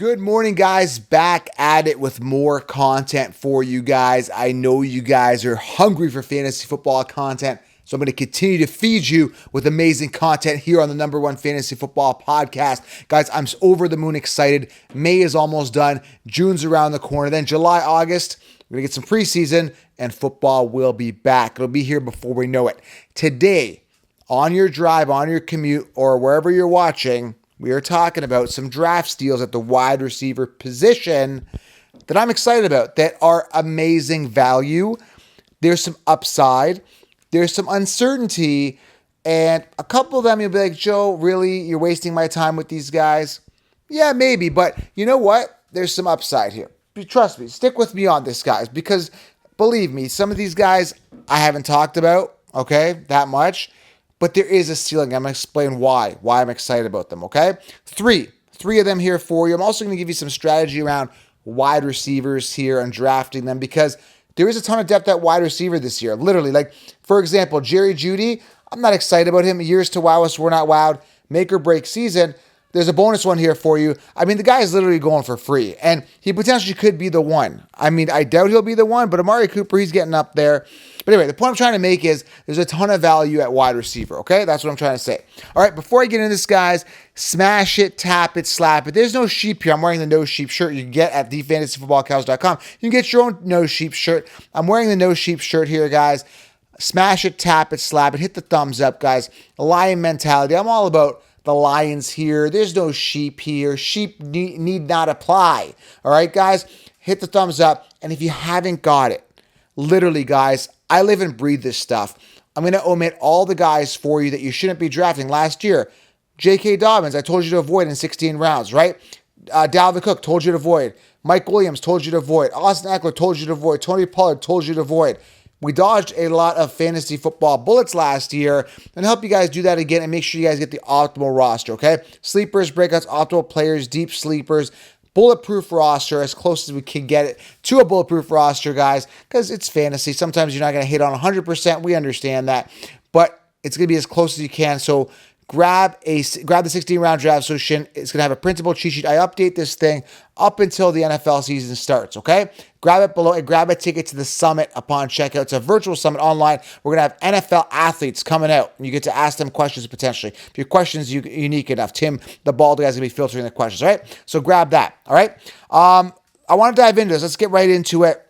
Good morning, guys. Back at it with more content for you guys. I know you guys are hungry for fantasy football content, so I'm going to continue to feed you with amazing content here on the number one fantasy football podcast. Guys, I'm over the moon excited. May is almost done. June's around the corner. Then July, August, we're going to get some preseason, and football will be back. It'll be here before we know it. Today, on your drive, on your commute, or wherever you're watching, we are talking about some draft steals at the wide receiver position that I'm excited about, that are amazing value. There's some upside. There's some uncertainty. And a couple of them, you'll be like, Joe, really? You're wasting my time with these guys? Yeah, maybe. But you know what? There's some upside here. Trust me. Stick with me on this, guys. Because believe me, some of these guys I haven't talked about, okay, that much. But there is a ceiling. I'm going to explain why I'm excited about them, okay? Three of them here for you. I'm also going to give you some strategy around wide receivers here and drafting them, because there is a ton of depth at wide receiver this year. Literally, like, for example, Jerry Jeudy, I'm not excited about him. Years to wow us, we're not wowed. Make or break season. There's a bonus one here for you. I mean, the guy is literally going for free, and he potentially could be the one. I mean, I doubt he'll be the one, but Amari Cooper, he's getting up there. But anyway, the point I'm trying to make is there's a ton of value at wide receiver, okay? That's what I'm trying to say. All right, before I get into this, guys, smash it, tap it, slap it. There's no sheep here. I'm wearing the No Sheep shirt you can get at thefantasyfootballcows.com. You can get your own No Sheep shirt. I'm wearing the No Sheep shirt here, guys. Smash it, tap it, slap it. Hit the thumbs up, guys. Lion mentality. I'm all about the Lions here. There's no sheep here. Sheep need not apply. All right, guys? Hit the thumbs up. And if you haven't got it, literally, guys, I live and breathe this stuff. I'm going to omit all the guys for you that you shouldn't be drafting. Last year, J.K. Dobbins, I told you to avoid in 16 rounds, right? Dalvin Cook, told you to avoid. Mike Williams, told you to avoid. Austin Eckler, told you to avoid. Tony Pollard, told you to avoid. We dodged a lot of fantasy football bullets last year, and help you guys do that again and make sure you guys get the optimal roster, okay? Sleepers, breakouts, optimal players, deep sleepers, bulletproof roster, as close as we can get it to a bulletproof roster, guys, because it's fantasy. Sometimes you're not going to hit on 100%. We understand that, but it's going to be as close as you can. So grab the 16-round draft solution. It's going to have a printable cheat sheet. I update this thing up until the NFL season starts, okay? Grab it below and grab a ticket to the summit upon checkout. It's a virtual summit online. We're going to have NFL athletes coming out, and you get to ask them questions potentially. If your question's unique enough, Tim, the bald guy's going to be filtering the questions, all right? So grab that, all right? I want to dive into this. Let's get right into it.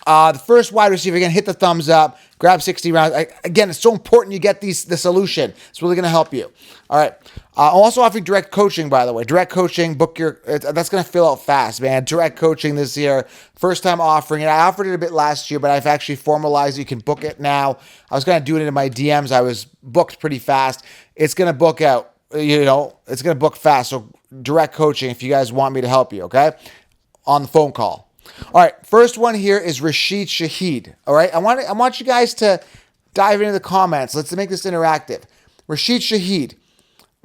The first wide receiver, again, hit the thumbs up, grab 60 rounds. Again, it's so important you get the solution. It's really going to help you. All right. I'm also offering direct coaching, by the way. Direct coaching, that's going to fill out fast, man. Direct coaching this year. First time offering it. I offered it a bit last year, but I've actually formalized it. You can book it now. I was going to do it in my DMs. I was booked pretty fast. It's going to book out, it's going to book fast. So direct coaching if you guys want me to help you, okay? On the phone call. All right, first one here is Rasheed Shahid. All right, I want you guys to dive into the comments. Let's make this interactive. Rasheed Shahid,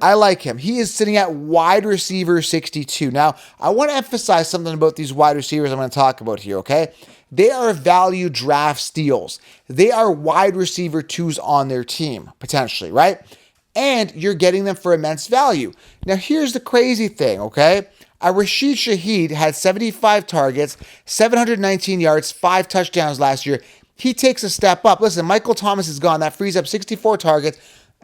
I like him. He is sitting at wide receiver 62. Now, I want to emphasize something about these wide receivers I'm going to talk about here, okay? They are value draft steals. They are wide receiver twos on their team, potentially, right? And you're getting them for immense value. Now, here's the crazy thing, okay? Rasheed Shahid had 75 targets, 719 yards, 5 touchdowns last year. He takes a step up. Listen, Michael Thomas is gone. That frees up 64 targets,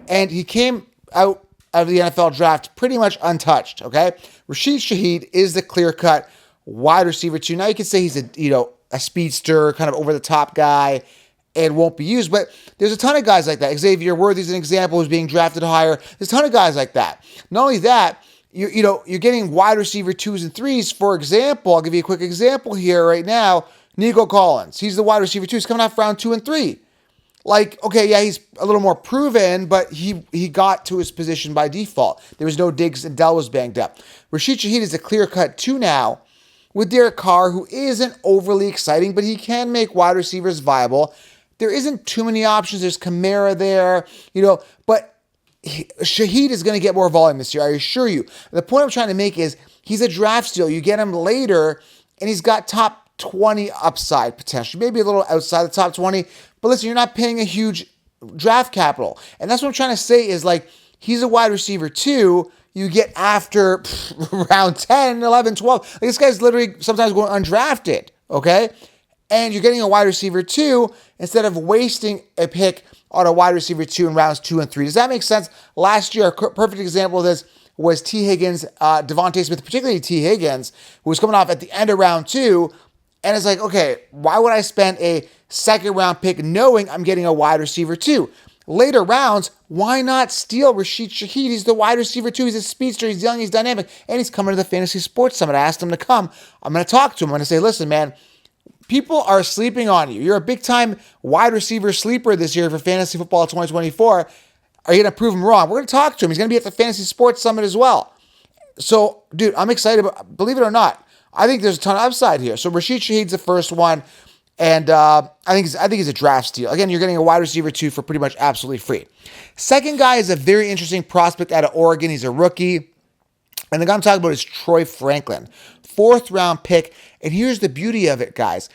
and he came out of the NFL draft pretty much untouched, okay? Rasheed Shahid is the clear-cut wide receiver too. Now you can say he's a speedster, kind of over-the-top guy, and won't be used, but there's a ton of guys like that. Xavier Worthy's an example who's being drafted higher. There's a ton of guys like that. Not only that, you're getting wide receiver 2s and 3s. For example, I'll give you a quick example here right now. Nico Collins, he's the wide receiver 2. He's coming out for round 2 and 3. Like, okay, yeah, he's a little more proven, but he got to his position by default. There was no Diggs, and Dell was banged up. Rasheed Shahid is a clear-cut 2 now with Derek Carr, who isn't overly exciting, but he can make wide receivers viable. There isn't too many options. There's Kamara there, but Shahid is going to get more volume this year, I assure you. The point I'm trying to make is he's a draft steal. You get him later, and he's got top 20 upside potentially, maybe a little outside the top 20. But listen, you're not paying a huge draft capital. And that's what I'm trying to say is, like, he's a wide receiver too. you get after round 10, 11, 12. Like, this guy's literally sometimes going undrafted, okay? And you're getting a wide receiver 2 instead of wasting a pick on a wide receiver 2 in rounds 2 and 3. Does that make sense? Last year, a perfect example of this was T. Higgins, Devontae Smith, particularly T. Higgins, who was coming off at the end of round 2. And it's like, okay, why would I spend a second round pick knowing I'm getting a wide receiver 2? Later rounds, why not steal Rasheed Shahid? He's the wide receiver 2. He's a speedster. He's young. He's dynamic. And he's coming to the Fantasy Sports Summit. I asked him to come. I'm going to talk to him. I'm going to say, listen, man, people are sleeping on you. You're a big-time wide receiver sleeper this year for Fantasy Football 2024. Are you going to prove him wrong? We're going to talk to him. He's going to be at the Fantasy Sports Summit as well. So, dude, I'm excited. Believe it or not, I think there's a ton of upside here. So Rasheed Shahid's the first one, and I think he's a draft steal. Again, you're getting a wide receiver 2 for pretty much absolutely free. Second guy is a very interesting prospect out of Oregon. He's a rookie, and the guy I'm talking about is Troy Franklin, 4th round pick. And here's the beauty of it, guys.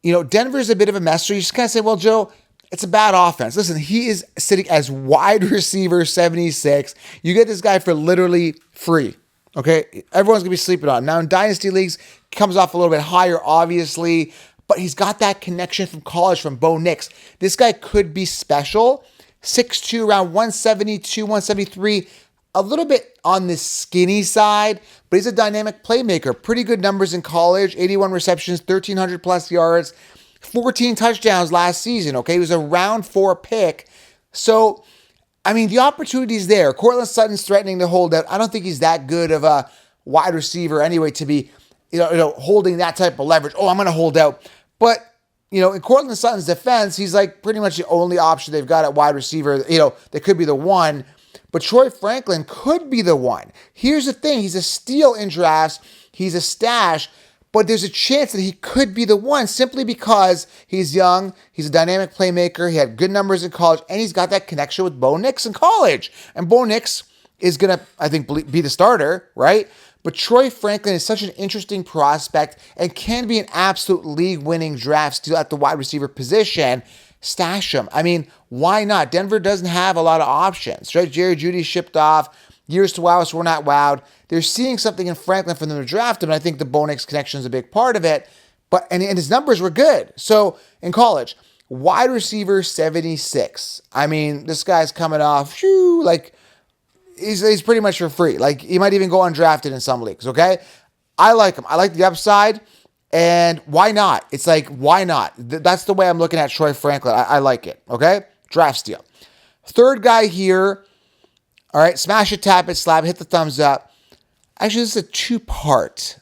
You know, Denver's a bit of a mess. So you just kind of say, well, Joe, it's a bad offense. Listen, he is sitting as wide receiver 76. You get this guy for literally free. Okay, everyone's going to be sleeping on him. Now, in Dynasty Leagues, he comes off a little bit higher, obviously, but he's got that connection from college from Bo Nix. This guy could be special. 6'2", around 172, 173, a little bit on the skinny side, but he's a dynamic playmaker. Pretty good numbers in college, 81 receptions, 1,300 plus yards, 14 touchdowns last season, okay? He was a round 4 pick. So, I mean, the opportunity's there. Cortland Sutton's threatening to hold out. I don't think he's that good of a wide receiver anyway to be, holding that type of leverage. Oh, I'm going to hold out. But, in Cortland Sutton's defense, he's like pretty much the only option they've got at wide receiver. That could be the one. But Troy Franklin could be the one. Here's the thing. He's a steal in drafts. He's a stash. But there's a chance that he could be the one simply because he's young, he's a dynamic playmaker, he had good numbers in college, and he's got that connection with Bo Nix in college. And Bo Nix is going to, I think, be the starter, right? But Troy Franklin is such an interesting prospect and can be an absolute league-winning draft steal at the wide receiver position. Stash him. I mean, why not? Denver doesn't have a lot of options, right? Jerry Jeudy shipped off. Years to wow us, we're not wowed. They're seeing something in Franklin for them to draft him, and I think the Bo Nix connection is a big part of it. But and his numbers were good. So in college, wide receiver 76. I mean, this guy's coming off, he's pretty much for free. Like, he might even go undrafted in some leagues, okay? I like him. I like the upside, and why not? It's like, why not? That's the way I'm looking at Troy Franklin. I like it, okay? Draft steal. Third guy here. All right, smash it, tap it, slap, hit the thumbs up. Actually, this is a 2-part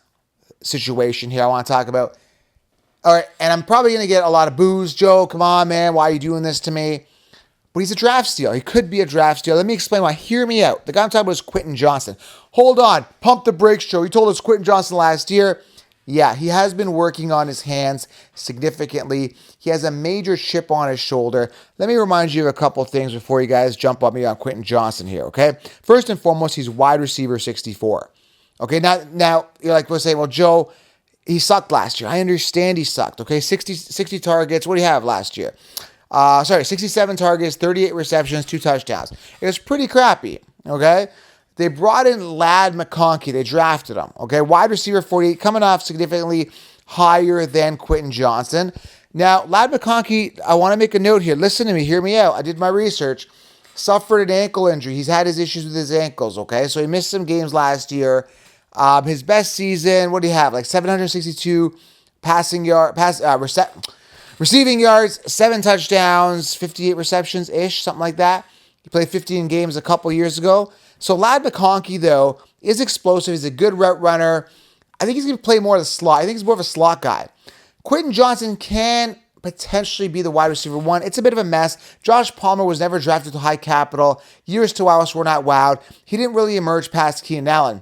situation here I want to talk about. All right, and I'm probably going to get a lot of boos. Joe, come on, man. Why are you doing this to me? But he's a draft steal. He could be a draft steal. Let me explain why. Hear me out. The guy I'm talking about is Quentin Johnston. Hold on. Pump the brakes, Joe. He told us Quentin Johnston last year. Yeah, he has been working on his hands significantly. He has a major chip on his shoulder. Let me remind you of a couple of things before you guys jump on me on Quentin Johnston here, okay? First and foremost, he's wide receiver 64. Okay, now you're like, we'll say, well, Joe, he sucked last year. I understand he sucked, okay? 60 targets. What do you have last year? 67 targets, 38 receptions, 2 touchdowns. It was pretty crappy, okay? They brought in Ladd McConkey. They drafted him, okay? Wide receiver 48, coming off significantly higher than Quentin Johnston. Now, Ladd McConkey, I want to make a note here. Listen to me. Hear me out. I did my research. Suffered an ankle injury. He's had his issues with his ankles, okay? So he missed some games last year. His best season, what do you have? Like 762 receiving yards, 7 touchdowns, 58 receptions-ish, something like that. He played 15 games a couple years ago. So Ladd McConkey, though, is explosive. He's a good route runner. I think he's going to play more of the slot. I think he's more of a slot guy. Quentin Johnston can potentially be the wide receiver 1. It's a bit of a mess. Josh Palmer was never drafted to high capital. Years to wow us, we're not wowed. He didn't really emerge past Keenan Allen.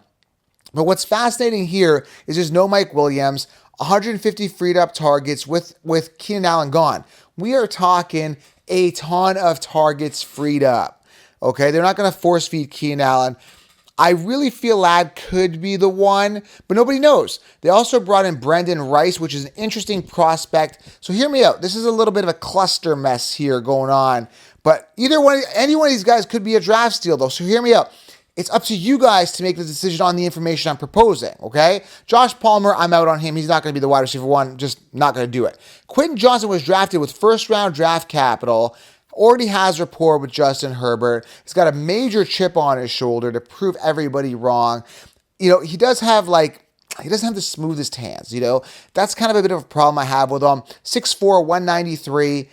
But what's fascinating here is there's no Mike Williams, 150 freed up targets with Keenan Allen gone. We are talking a ton of targets freed up. Okay, they're not going to force feed Keenan Allen. I really feel Ladd could be the one, but nobody knows. They also brought in Brendan Rice, which is an interesting prospect. So hear me out. This is a little bit of a cluster mess here going on. But any one of these guys could be a draft steal, though. So hear me out. it's up to you guys to make the decision on the information I'm proposing, okay? Josh Palmer, I'm out on him. He's not going to be the wide receiver one. Just not going to do it. Quentin Johnson was drafted with first-round draft capital, already has rapport with Justin Herbert. He's got a major chip on his shoulder to prove everybody wrong. You know, he doesn't have the smoothest hands, you know? That's kind of a bit of a problem I have with him. 6'4", 193.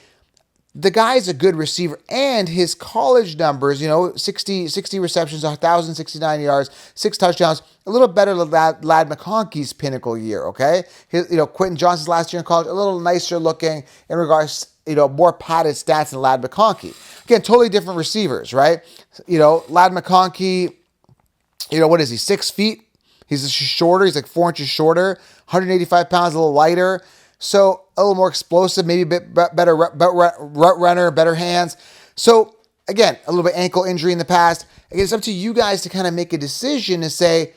The guy's a good receiver, and his college numbers, you know, 60 receptions, 1,069 yards, 6 touchdowns, a little better than Lad McConkey's pinnacle year, okay? Quentin Johnson's last year in college, a little nicer looking in regards, more padded stats than Lad McConkey. Again, totally different receivers, right? Lad McConkey, what is he, 6 feet? He's shorter, he's like 4 inches shorter, 185 pounds, a little lighter. So a little more explosive, maybe a bit better route runner, better hands. So again, a little bit ankle injury in the past. Again, it's up to you guys to kind of make a decision and say,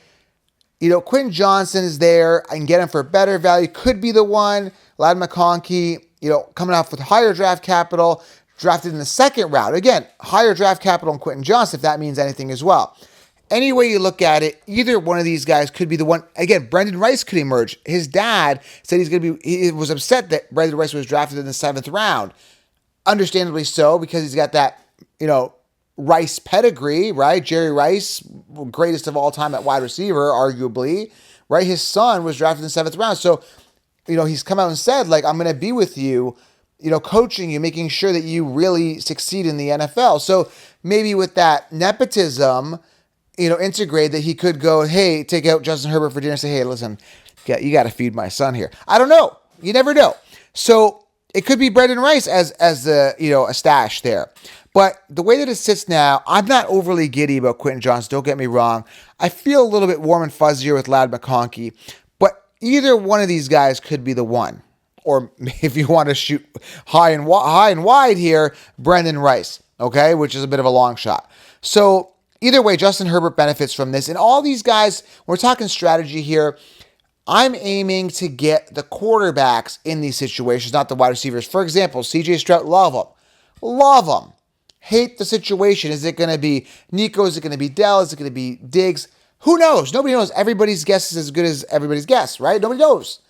Quentin Johnson is there. I can get him for better value. Could be the one. Lad McConkey, coming off with higher draft capital, drafted in the second round. Again, higher draft capital in Quentin Johnson, if that means anything as well. Any way you look at it, either one of these guys could be the one. Again, Brendan Rice could emerge. His dad said he was upset that Brendan Rice was drafted in the 7th round. Understandably so, because he's got that, Rice pedigree, right? Jerry Rice, greatest of all time at wide receiver, arguably, right? His son was drafted in the 7th round. So, he's come out and said, like, I'm going to be with you, coaching you, making sure that you really succeed in the NFL. So maybe with that nepotism, integrate that he could go, hey, take out Justin Herbert for dinner and say, hey, listen, you got to feed my son here. I don't know. You never know. So it could be Brendan Rice as the, a stash there. But the way that it sits now, I'm not overly giddy about Quentin Johnson. Don't get me wrong. I feel a little bit warm and fuzzier with Lad McConkey. But either one of these guys could be the one. Or if you want to shoot high and wide here, Brendan Rice, okay, which is a bit of a long shot. So either way, Justin Herbert benefits from this. And all these guys, we're talking strategy here. I'm aiming to get the quarterbacks in these situations, not the wide receivers. For example, CJ Stroud, love him. Love him. Hate the situation. Is it going to be Nico? Is it going to be Dell? Is it going to be Diggs? Who knows? Nobody knows. Everybody's guess is as good as everybody's guess, right? Nobody knows.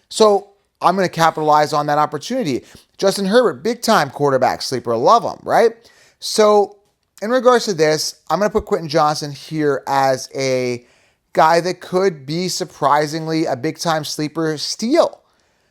So I'm going to capitalize on that opportunity. Justin Herbert, big-time quarterback sleeper. Love him, right? So in regards to this, I'm going to put Quentin Johnson here as a guy that could be surprisingly a big-time sleeper steal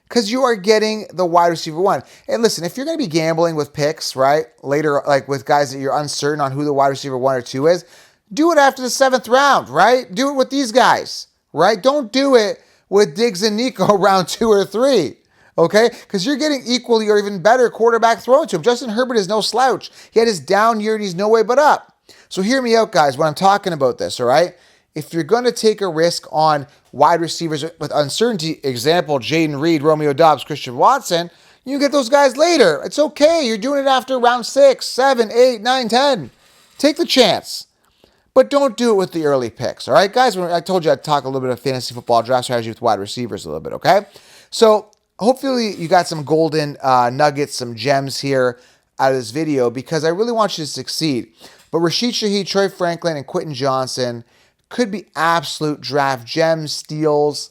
because you are getting the wide receiver one. And listen, if you're going to be gambling with picks, right, later, like with guys that you're uncertain on who the wide receiver 1 or 2 is, do it after the 7th round, right? Do it with these guys, right? Don't do it with Diggs and Nico round 2 or 3. Okay? Because you're getting equally or even better quarterback thrown to him. Justin Herbert is no slouch. He had his down year and he's no way but up. So hear me out, guys, when I'm talking about this, all right? If you're going to take a risk on wide receivers with uncertainty, example, Jaden Reed, Romeo Doubs, Christian Watson, you get those guys later. It's okay. You're doing it after round 6, 7, 8, 9, 10. Take the chance. But don't do it with the early picks, all right, guys? I told you I'd talk a little bit of fantasy football draft strategy with wide receivers a little bit, okay? So hopefully you got some golden nuggets, some gems here out of this video because I really want you to succeed. But Rasheed Shahid, Troy Franklin, and Quentin Johnson could be absolute draft gems, steals,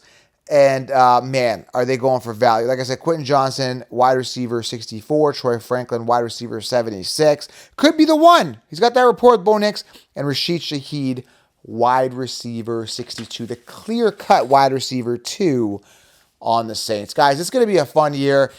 and man, are they going for value. Like I said, Quentin Johnson, wide receiver 64, Troy Franklin, wide receiver 76. Could be the one. He's got that rapport with Bo Nix. And Rasheed Shahid, wide receiver 62, the clear-cut wide receiver 2 on the Saints. Guys, it's going to be a fun year.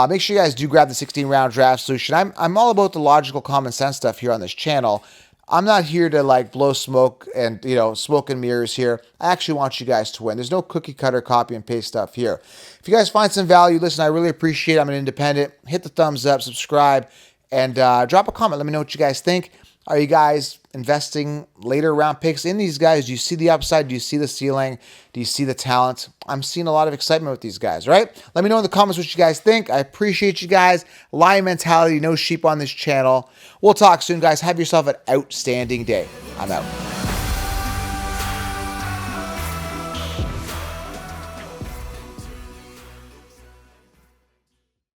Make sure you guys do grab the 16-round draft solution. I'm all about the logical common sense stuff here on this channel. I'm not here to like blow smoke and, smoke and mirrors here. I actually want you guys to win. There's no cookie cutter copy and paste stuff here. If you guys find some value, listen, I really appreciate it. I'm an independent. Hit the thumbs up, subscribe, and drop a comment. Let me know what you guys think. Are you guys investing later round picks in these guys? Do you see the upside? Do you see the ceiling? Do you see the talent? I'm seeing a lot of excitement with these guys, right? Let me know in the comments what you guys think. I appreciate you guys. Lion mentality, no sheep on this channel. We'll talk soon, guys. Have yourself an outstanding day. I'm out.